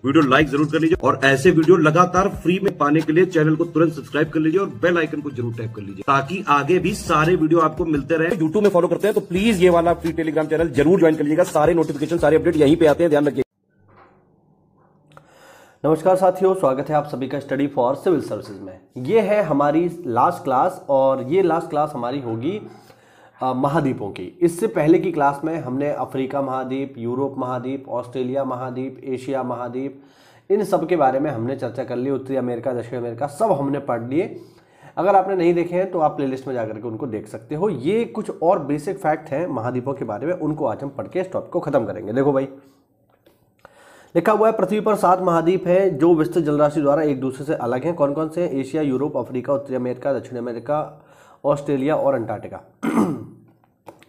Video like जरूर कर लीजिए और ऐसे वीडियो लगातार फ्री में पाने के लिए चैनल को तुरंत सब्सक्राइब कर लीजिए और बेल आइकन को जरूर टैप कर लीजिए ताकि आगे भी सारे वीडियो आपको मिलते रहे। यूट्यूब में फॉलो करते हैं तो प्लीज ये वाला फ्री टेलीग्राम चैनल जरूर ज्वाइन कर लीजिएगा। सारे नोटिफिकेशन सारे अपडेट यहीं पे आते हैं, ध्यान रखिए। नमस्कार साथियों, स्वागत है आप सभी का स्टडी फॉर सिविल सर्विसेज में। ये है हमारी लास्ट क्लास और ये लास्ट क्लास हमारी होगी महाद्वीपों की। इससे पहले की क्लास में हमने अफ्रीका महाद्वीप, यूरोप महाद्वीप, ऑस्ट्रेलिया महाद्वीप, एशिया महाद्वीप, इन सब के बारे में हमने चर्चा कर ली। उत्तरी अमेरिका, दक्षिण अमेरिका सब हमने पढ़ लिए। अगर आपने नहीं देखे हैं तो आप प्लेलिस्ट में जाकर के उनको देख सकते हो। ये कुछ और बेसिक फैक्ट हैं महाद्वीपों के बारे में, उनको आज हम पढ़ के इस टॉपिक को खत्म करेंगे। देखो भाई, लिखा हुआ है पृथ्वी पर 7 महाद्वीप हैं जो विस्तृत जलराशि द्वारा एक दूसरे से अलग हैं। कौन कौन से हैं? एशिया, यूरोप, अफ्रीका, उत्तरी अमेरिका, दक्षिण अमेरिका, ऑस्ट्रेलिया और अंटार्कटिका।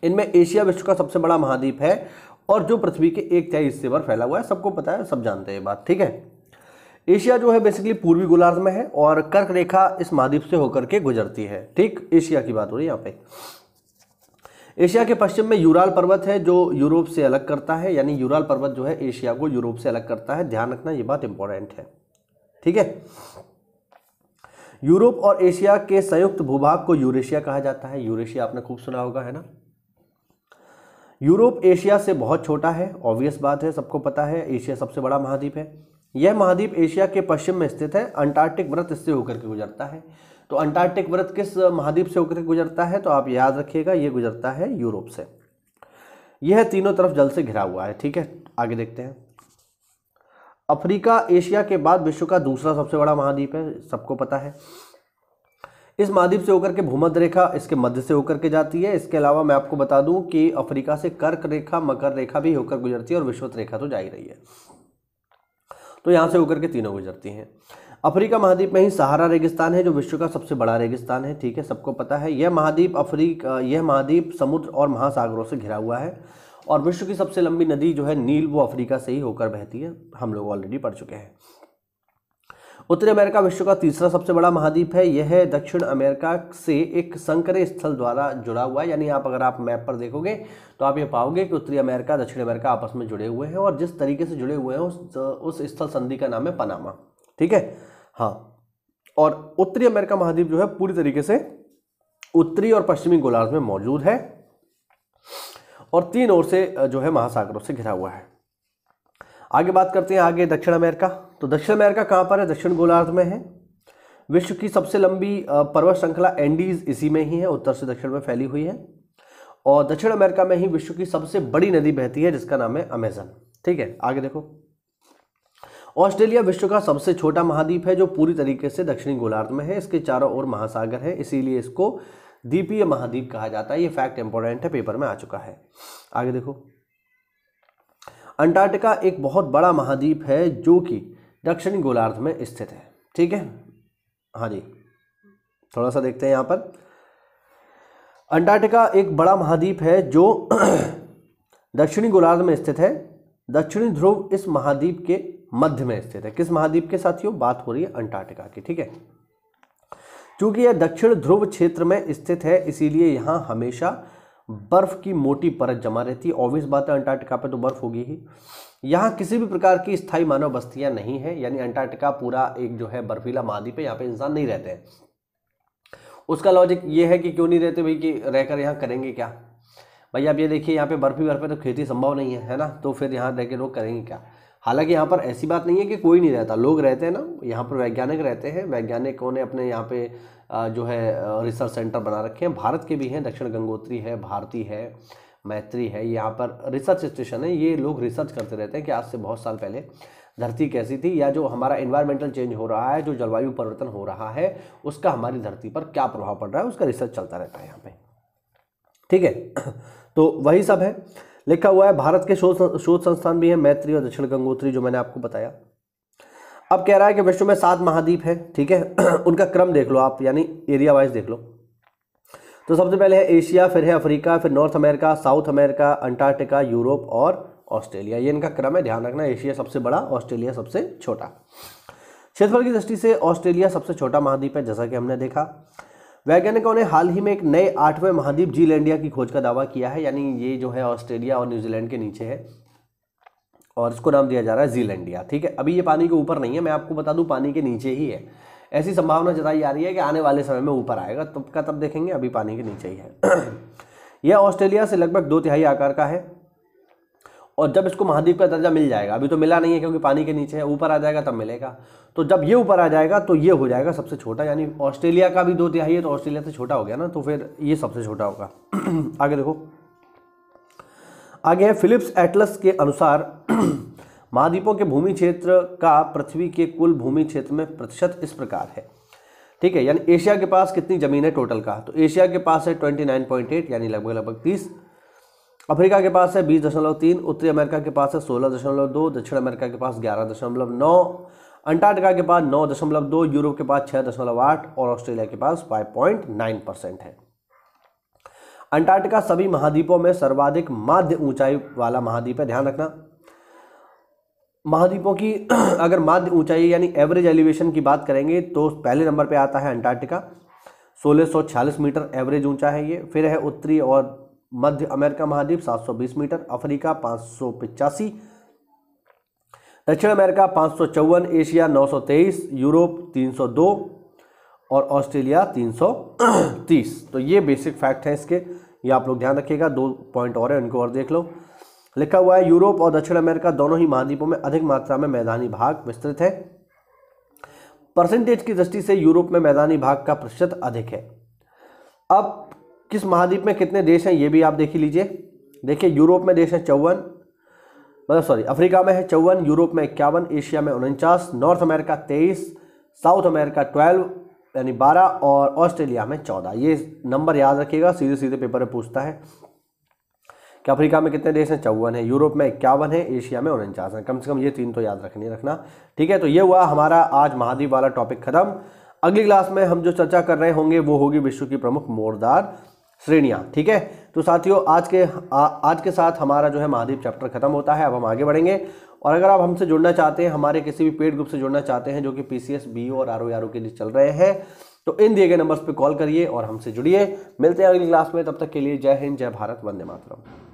इनमें एशिया विश्व का सबसे बड़ा महाद्वीप है और जो पृथ्वी के 1/3 हिस्से पर फैला हुआ है। सबको पता है, सब जानते हैं ये बात, ठीक है। एशिया जो है बेसिकली पूर्वी गोलार्ध में है और कर्क रेखा इस महाद्वीप से होकर के गुजरती है, ठीक। एशिया की बात हो रही है यहाँ पे। एशिया के पश्चिम में यूराल पर्वत है जो यूरोप से अलग करता है, यानी यूराल पर्वत जो है एशिया को यूरोप से अलग करता है। ध्यान रखना, ये बात इंपॉर्टेंट है, ठीक है। यूरोप और एशिया के संयुक्त भूभाग को यूरेशिया कहा जाता है। यूरेशिया आपने खूब सुना होगा, है ना। यूरोप एशिया से बहुत छोटा है, ऑब्वियस बात है, सबको पता है। एशिया सबसे बड़ा महाद्वीप है। यह महाद्वीप एशिया के पश्चिम में स्थित है। अंटार्कटिक वृत्त इससे होकर के गुजरता है। तो अंटार्कटिक वृत्त किस महाद्वीप से होकर के गुजरता है? तो आप याद रखिएगा, ये गुजरता है यूरोप से। यह तीनों तरफ जल से घिरा हुआ है, ठीक है। आगे देखते हैं। अफ्रीका एशिया के बाद विश्व का दूसरा सबसे बड़ा महाद्वीप है, सबको पता है। इस महाद्वीप से होकर के भूमध्य रेखा इसके मध्य से होकर के जाती है। इसके अलावा मैं आपको बता दूं कि अफ्रीका से कर्क रेखा, मकर रेखा भी होकर गुजरती है और विषुवत रेखा तो जा ही रही है। तो यहां से होकर के तीनों गुजरती हैं। अफ्रीका महाद्वीप में ही सहारा रेगिस्तान है जो विश्व का सबसे बड़ा रेगिस्तान है, ठीक है, सबको पता है। यह महाद्वीप समुद्र और महासागरों से घिरा हुआ है और विश्व की सबसे लंबी नदी जो है नील, वो अफ्रीका से ही होकर बहती है। हम लोग ऑलरेडी पढ़ चुके हैं। उत्तरी अमेरिका विश्व का तीसरा सबसे बड़ा महाद्वीप है। यह दक्षिण अमेरिका से एक संकरे स्थल द्वारा जुड़ा हुआ है, यानी अगर आप मैप पर देखोगे तो आप ये पाओगे कि उत्तरी अमेरिका, दक्षिण अमेरिका आपस में जुड़े हुए हैं और जिस तरीके से जुड़े हुए हैं उस स्थल संधि का नाम है पनामा, ठीक है। हाँ, और उत्तरी अमेरिका महाद्वीप जो है पूरी तरीके से उत्तरी और पश्चिमी गोलार्ध में मौजूद है और 3 ओर से जो है महासागरों से घिरा हुआ है। आगे बात करते हैं, आगे दक्षिण अमेरिका। तो दक्षिण अमेरिका कहाँ पर है? दक्षिण गोलार्ध में है। विश्व की सबसे लंबी पर्वत श्रृंखला एंडीज इसी में ही है, उत्तर से दक्षिण में फैली हुई है। और दक्षिण अमेरिका में ही विश्व की सबसे बड़ी नदी बहती है जिसका नाम है अमेजन, ठीक है। आगे देखो, ऑस्ट्रेलिया विश्व का सबसे छोटा महाद्वीप है जो पूरी तरीके से दक्षिणी गोलार्ध में है। इसके चारों ओर महासागर है, इसीलिए इसको द्वीपीय महाद्वीप कहा जाता है। ये फैक्ट इंपॉर्टेंट है, पेपर में आ चुका है। आगे देखो, अंटार्कटिका एक बहुत बड़ा महाद्वीप है जो कि दक्षिणी गोलार्ध में स्थित है, ठीक है। हाँ जी, थोड़ा सा देखते हैं यहाँ पर। अंटार्कटिका एक बड़ा महाद्वीप है जो दक्षिणी गोलार्ध में स्थित है। दक्षिणी ध्रुव इस महाद्वीप के मध्य में स्थित है। किस महाद्वीप के साथियों? बात हो रही है अंटार्कटिका की, ठीक है। क्योंकि यह दक्षिण ध्रुव क्षेत्र में स्थित है इसीलिए यहाँ हमेशा बर्फ की मोटी परत जमा रहती है। ऑब्वियस बात है, अंटार्कटिका पे तो बर्फ होगी ही। यहाँ किसी भी प्रकार की स्थायी मानव बस्तियां नहीं है, यानी अंटार्कटिका पूरा एक जो है बर्फीला महाद्वीप है, यहाँ पे इंसान नहीं रहते हैं। उसका लॉजिक ये है कि क्यों नहीं रहते भाई, कि रहकर यहाँ करेंगे क्या भाई। आप ये देखिए, यहाँ पे बर्फ है तो खेती संभव नहीं है ना, तो फिर यहाँ रह के लोग करेंगे क्या। हालांकि यहाँ पर ऐसी बात नहीं है कि कोई नहीं रहता, लोग रहते हैं ना। यहाँ पर वैज्ञानिक रहते हैं, वैज्ञानिकों ने अपने यहाँ पे जो है रिसर्च सेंटर बना रखे हैं। भारत के भी हैं, दक्षिण गंगोत्री है, भारती है, मैत्री है, यहाँ पर रिसर्च स्टेशन है। ये लोग रिसर्च करते रहते हैं कि आज से बहुत साल पहले धरती कैसी थी, या जो हमारा एनवायरमेंटल चेंज हो रहा है, जो जलवायु परिवर्तन हो रहा है, उसका हमारी धरती पर क्या प्रभाव पड़ रहा है, उसका रिसर्च चलता रहता है यहाँ पे, ठीक है। तो वही सब है, लिखा हुआ है। भारत के शोध संस्थान भी है, मैत्री और दक्षिण गंगोत्री, जो मैंने आपको बताया। अब कह रहा है कि विश्व में 7 महाद्वीप है, ठीक है। उनका क्रम देख लो आप, यानी एरिया वाइज देख लो। तो सबसे पहले है एशिया, फिर है अफ्रीका, फिर north America, south America, Antarctica, Europe और ऑस्ट्रेलिया। ये इनका क्रम है, ध्यान रखना। एशिया सबसे बड़ा, ऑस्ट्रेलिया सबसे छोटा। क्षेत्रफल की दृष्टि से ऑस्ट्रेलिया सबसे छोटा महाद्वीप है, जैसा कि हमने देखा। वैज्ञानिकों ने हाल ही में एक नए 8वें महाद्वीप जीलैंडिया की खोज का दावा किया है, यानी ये जो है ऑस्ट्रेलिया और न्यूजीलैंड के नीचे है। और इसको नाम दिया जा रहा है जीलैंडिया। ठीक है, अभी ये पानी के ऊपर नहीं है, मैं आपको बता दूं पानी के नीचे ही है। ऐसी संभावना जताई जा रही है कि आने वाले समय में ऊपर आएगा, तब का तब देखेंगे, अभी पानी के नीचे ही है। यह ऑस्ट्रेलिया से लगभग 2/3 आकार का है और जब इसको महाद्वीप का दर्जा मिल जाएगा, अभी तो मिला नहीं है क्योंकि पानी के नीचे है, ऊपर आ जाएगा तब मिलेगा। तो जब ये ऊपर आ जाएगा तो ये हो जाएगा सबसे छोटा, यानी ऑस्ट्रेलिया का भी 2/3 है तो ऑस्ट्रेलिया से छोटा हो गया ना, तो फिर ये सबसे छोटा होगा। आगे देखो, आगे है फिलिप्स एटलस के अनुसार महाद्वीपों के भूमि क्षेत्र का पृथ्वी के कुल भूमि क्षेत्र में प्रतिशत इस प्रकार है। ठीक है, यानी एशिया के पास कितनी जमीन है टोटल का, तो एशिया के पास है 29.8 यानी लगभग 30, अफ्रीका के पास है 20.3, उत्तरी अमेरिका के पास है 16.2, दक्षिण अमेरिका के पास 11.9, अंटार्कटिका के पास 9.2, यूरोप के पास 6.8 और ऑस्ट्रेलिया के पास 5.9% है। अंटार्कटिका सभी महाद्वीपों में सर्वाधिक माध्य ऊंचाई वाला महाद्वीप है। ध्यान रखना, महाद्वीपों की अगर माध्य ऊंचाई यानी एवरेज एलिवेशन की बात करेंगे तो पहले नंबर पे आता है अंटार्कटिका, 1646 मीटर एवरेज ऊंचा है ये। फिर है उत्तरी और मध्य अमेरिका महाद्वीप 720 मीटर, अफ्रीका 585, दक्षिण अमेरिका 554, एशिया 923, यूरोप 302 और ऑस्ट्रेलिया 330। तो ये बेसिक फैक्ट है इसके, ये आप लोग ध्यान रखिएगा। 2 पॉइंट और है, उनको और देख लो। लिखा हुआ है यूरोप और दक्षिण अमेरिका दोनों ही महाद्वीपों में अधिक मात्रा में मैदानी भाग विस्तृत है। परसेंटेज की दृष्टि से यूरोप में मैदानी भाग का प्रतिशत अधिक है। अब किस महाद्वीप में कितने देश हैं ये भी आप देख लीजिए। देखिए, यूरोप में देश है 54, अफ्रीका में है 54, यूरोप में 51, एशिया में 49, नॉर्थ अमेरिका 23, साउथ अमेरिका 12 यानी 12 और ऑस्ट्रेलिया में 14। ये नंबर याद रखिएगा, सीधे सीधे पेपर में पूछता है कि अफ्रीका में कितने देश हैं, 54 है, यूरोप में 51 है, एशिया में 49 है। कम से कम ये 3 तो याद रखना। ठीक है, तो ये हुआ हमारा आज महाद्वीप वाला टॉपिक खत्म। अगली क्लास में हम जो चर्चा कर रहे होंगे वो होगी विश्व की प्रमुख मोरदार श्रेणियाँ। ठीक है, तो साथियों आज के साथ हमारा जो है महाद्वीप चैप्टर खत्म होता है। अब हम आगे बढ़ेंगे और अगर आप हमसे जुड़ना चाहते हैं, हमारे किसी भी पेड ग्रुप से जुड़ना चाहते हैं जो कि PCS, BO और RO के लिए चल रहे हैं, तो इन दिए गए नंबर्स पे कॉल करिए और हमसे जुड़िए। मिलते हैं अगली क्लास में, तब तक के लिए जय हिंद, जय भारत, वंदे मातरम।